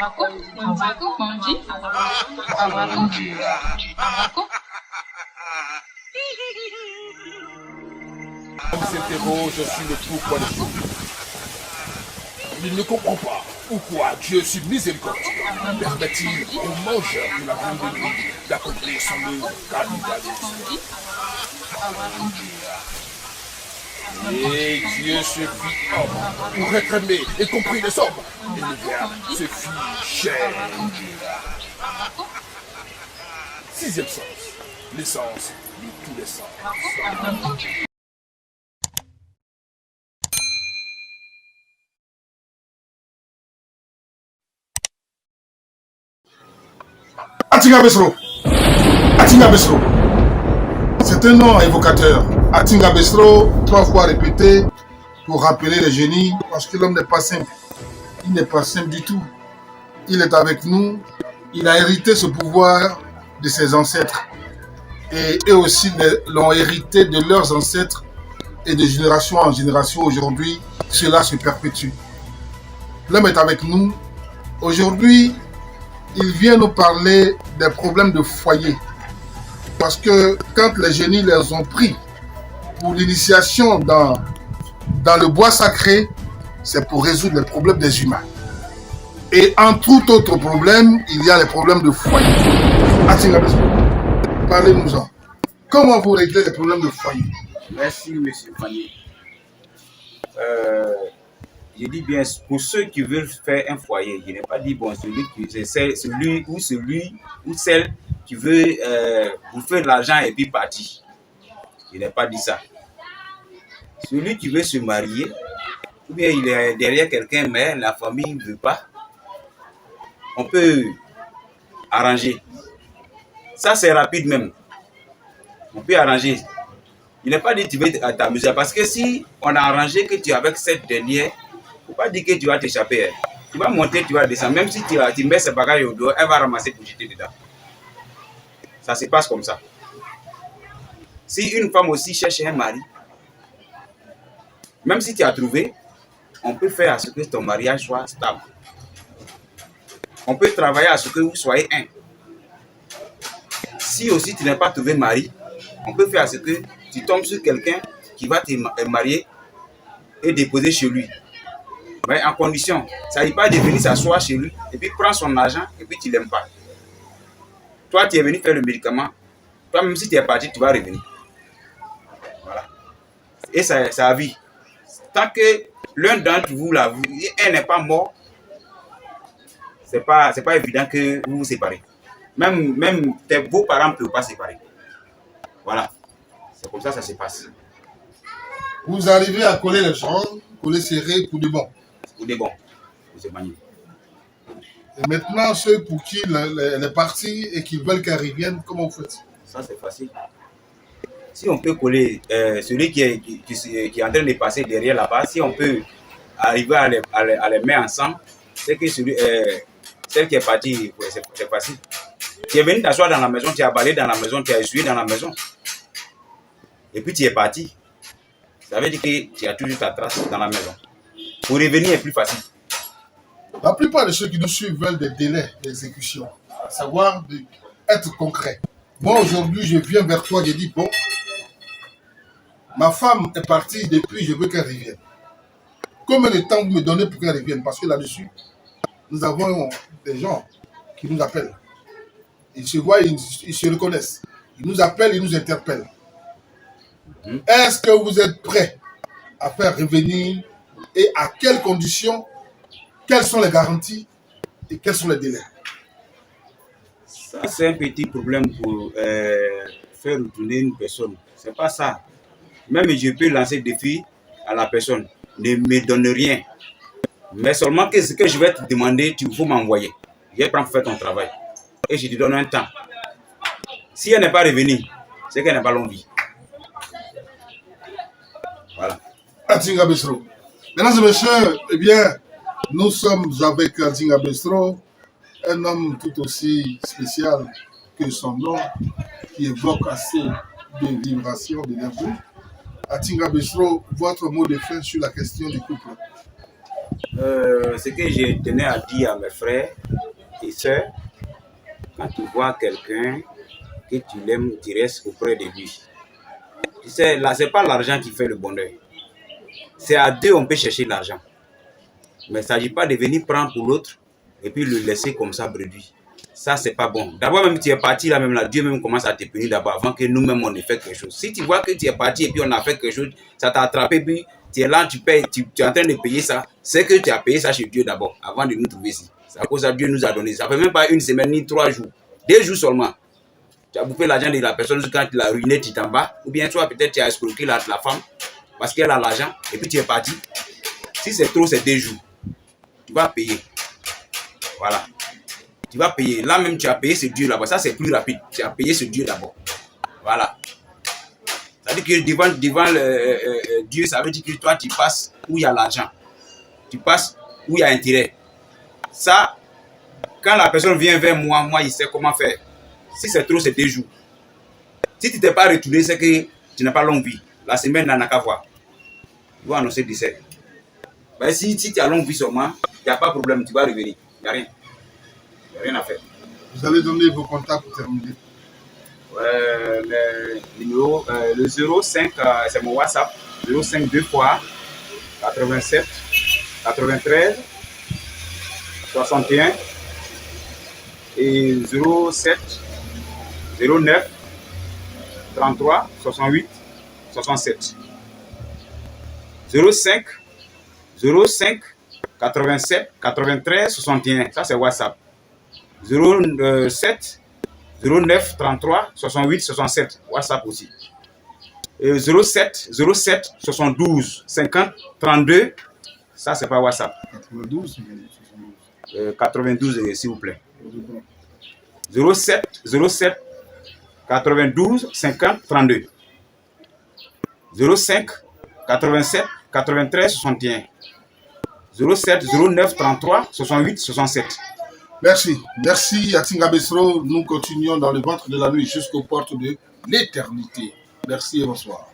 On s'interroge sur le pourquoi des choses. Il ne comprend pas pourquoi Dieu, sur miséricordieux, permet-il aux mangeurs de la viande de lui d'accomplir son œuvre cannibalisme. Et Dieu se fit homme pour être aimé et compris les hommes. Et le Verbe se fit chair. Sixième sens, l'essence de tous les sens. Atinga Besro. Atinga Besro. C'est un nom évocateur. Atinga Besro, 3 fois répété pour rappeler les génies, parce que l'homme n'est pas simple. Il n'est pas simple du tout. Il est avec nous. Il a hérité ce pouvoir de ses ancêtres. Et eux aussi l'ont hérité de leurs ancêtres. Et de génération en génération, aujourd'hui, cela se perpétue. L'homme est avec nous. Aujourd'hui, il vient nous parler des problèmes de foyer. Parce que quand les génies les ont pris pour l'initiation dans le bois sacré, c'est pour résoudre les problèmes des humains. Et en tout autre problème, il y a les problèmes de foyer. Parlez-nous-en. Comment vous réglez les problèmes de foyer? Merci, M. Fanny. Je dis bien, pour ceux qui veulent faire un foyer, je n'ai pas dit, bon, celui ou celle qui veut vous faire de l'argent et puis partir. Je n'ai pas dit ça. Celui qui veut se marier, ou bien il est derrière quelqu'un, mais la famille ne veut pas, on peut arranger. Ça, c'est rapide même. On peut arranger. Il n'est pas dit que tu veux t'amuser, parce que si on a arrangé que tu es avec cette dernière, il ne faut pas dire que tu vas t'échapper. Tu vas monter, tu vas descendre. Même si tu mets ses bagages au dos, elle va ramasser pour jeter dedans. Ça se passe comme ça. Si une femme aussi cherche un mari, même si tu as trouvé, on peut faire à ce que ton mariage soit stable. On peut travailler à ce que vous soyez un. Si aussi tu n'as pas trouvé mari, on peut faire à ce que tu tombes sur quelqu'un qui va te marier et déposer chez lui. Mais en condition, ça ne dit pas de venir s'asseoir chez lui et puis prendre son argent et puis tu ne l'aimes pas. Toi, tu es venu faire le médicament. Toi, même si tu es parti, tu vas revenir. Voilà. Et ça a vie. Tant que l'un d'entre vous, là, un n'est pas mort, ce n'est pas évident que vous vous séparez. Même vos parents ne peuvent pas se séparer. Voilà. C'est comme ça que ça se passe. Vous arrivez à coller les gens, coller serré pour de bon. Pour de bon. Vous êtes magnifique. Et maintenant, ceux pour qui elle est partie et qui veulent qu'elle revienne, comment vous faites? Ça, c'est facile. Si on peut coller celui qui est en train de passer derrière là-bas, si on peut arriver à les mettre ensemble, c'est que celle qui est partie, c'est facile. Tu es venu t'asseoir dans la maison, tu as balayé dans la maison, tu as essuyé dans la maison. Et puis tu es parti. Ça veut dire que tu as toujours ta trace dans la maison. Pour revenir est plus facile. La plupart de ceux qui nous suivent veulent des délais d'exécution, à savoir être concret. Moi, aujourd'hui, je viens vers toi, je dis, bon, ma femme est partie depuis, je veux qu'elle revienne. Combien de temps vous me donnez pour qu'elle revienne? Parce que là-dessus, nous avons des gens qui nous appellent. Ils se voient, ils se reconnaissent. Ils nous appellent, ils nous interpellent. Est-ce que vous êtes prêts à faire revenir et à quelles conditions? Quelles sont les garanties et quels sont les délais? Ça, c'est un petit problème pour faire retourner une personne. C'est pas ça. Même je peux lancer le défi à la personne. Ne me donne rien. Mais seulement que ce que je vais te demander, tu faut m'envoyer. Je vais prendre pour faire ton travail. Et je te donne un temps. Si elle n'est pas revenue, c'est qu'elle n'a pas longue vie. Voilà. Atinga Besro. Mesdames et messieurs, eh bien, nous sommes avec Atinga Besro, un homme tout aussi spécial que son nom, qui évoque assez de vibrations, d'énergie. Atinga Besro, votre mot de fin sur la question du couple. Ce que je tenais à dire à mes frères et sœurs, quand tu vois quelqu'un que tu l'aimes, tu restes auprès de lui. Tu sais, là, ce n'est pas l'argent qui fait le bonheur. C'est à deux on peut chercher l'argent. Mais il ne s'agit pas de venir prendre pour l'autre et puis le laisser comme ça bredouille. Ça, c'est pas bon. D'abord, même tu es parti là, même là, Dieu même commence à te punir d'abord avant que nous-mêmes on ait fait quelque chose. Si tu vois que tu es parti et puis on a fait quelque chose, ça t'a attrapé, puis tu es là, tu payes, tu es en train de payer ça. C'est que tu as payé ça chez Dieu d'abord avant de nous trouver ici. C'est à cause de ça que Dieu nous a donné. Ça ne fait même pas une semaine ni 3 jours. 2 jours seulement. Tu as bouffé l'argent de la personne quand tu l'as ruiné, tu t'en vas. Ou bien toi, peut-être tu as escroqué la femme parce qu'elle a l'argent et puis tu es parti. Si c'est trop, c'est 2 jours. Tu vas payer. Voilà. Tu vas payer. Là même, tu as payé ce Dieu là-bas. Ça, c'est plus rapide. Tu as payé ce Dieu d'abord. Voilà. Ça veut dire que devant Dieu, ça veut dire que toi, tu passes où il y a l'argent. Tu passes où il y a intérêt. Ça, quand la personne vient vers moi, il sait comment faire. Si c'est trop, c'est 2 jours. Si tu ne t'es pas retourné, c'est que tu n'as pas longue vie. La semaine, n'a qu'à voir. Tu vas annoncer 17. Ben, si tu as longue vie seulement, il n'y a pas de problème, tu vas revenir. Il n'y a rien. Il n'y a rien à faire. Vous allez donner vos contacts pour terminer. Le numéro, le 05, c'est mon WhatsApp. 05 2 fois 87 93 61 et 07 09 33 68 67. 05 87 93 61. Ça, c'est WhatsApp. 07 09 33 68 67. WhatsApp aussi. Et 07 72 50 32. Ça, c'est pas WhatsApp. 92, s'il vous plaît. 07 92 50 32. 05 87 93 61. 07 09 33 68 67. Merci. Merci Atinga Besro. Nous continuons dans le ventre de la nuit jusqu'aux portes de l'éternité. Merci et bonsoir.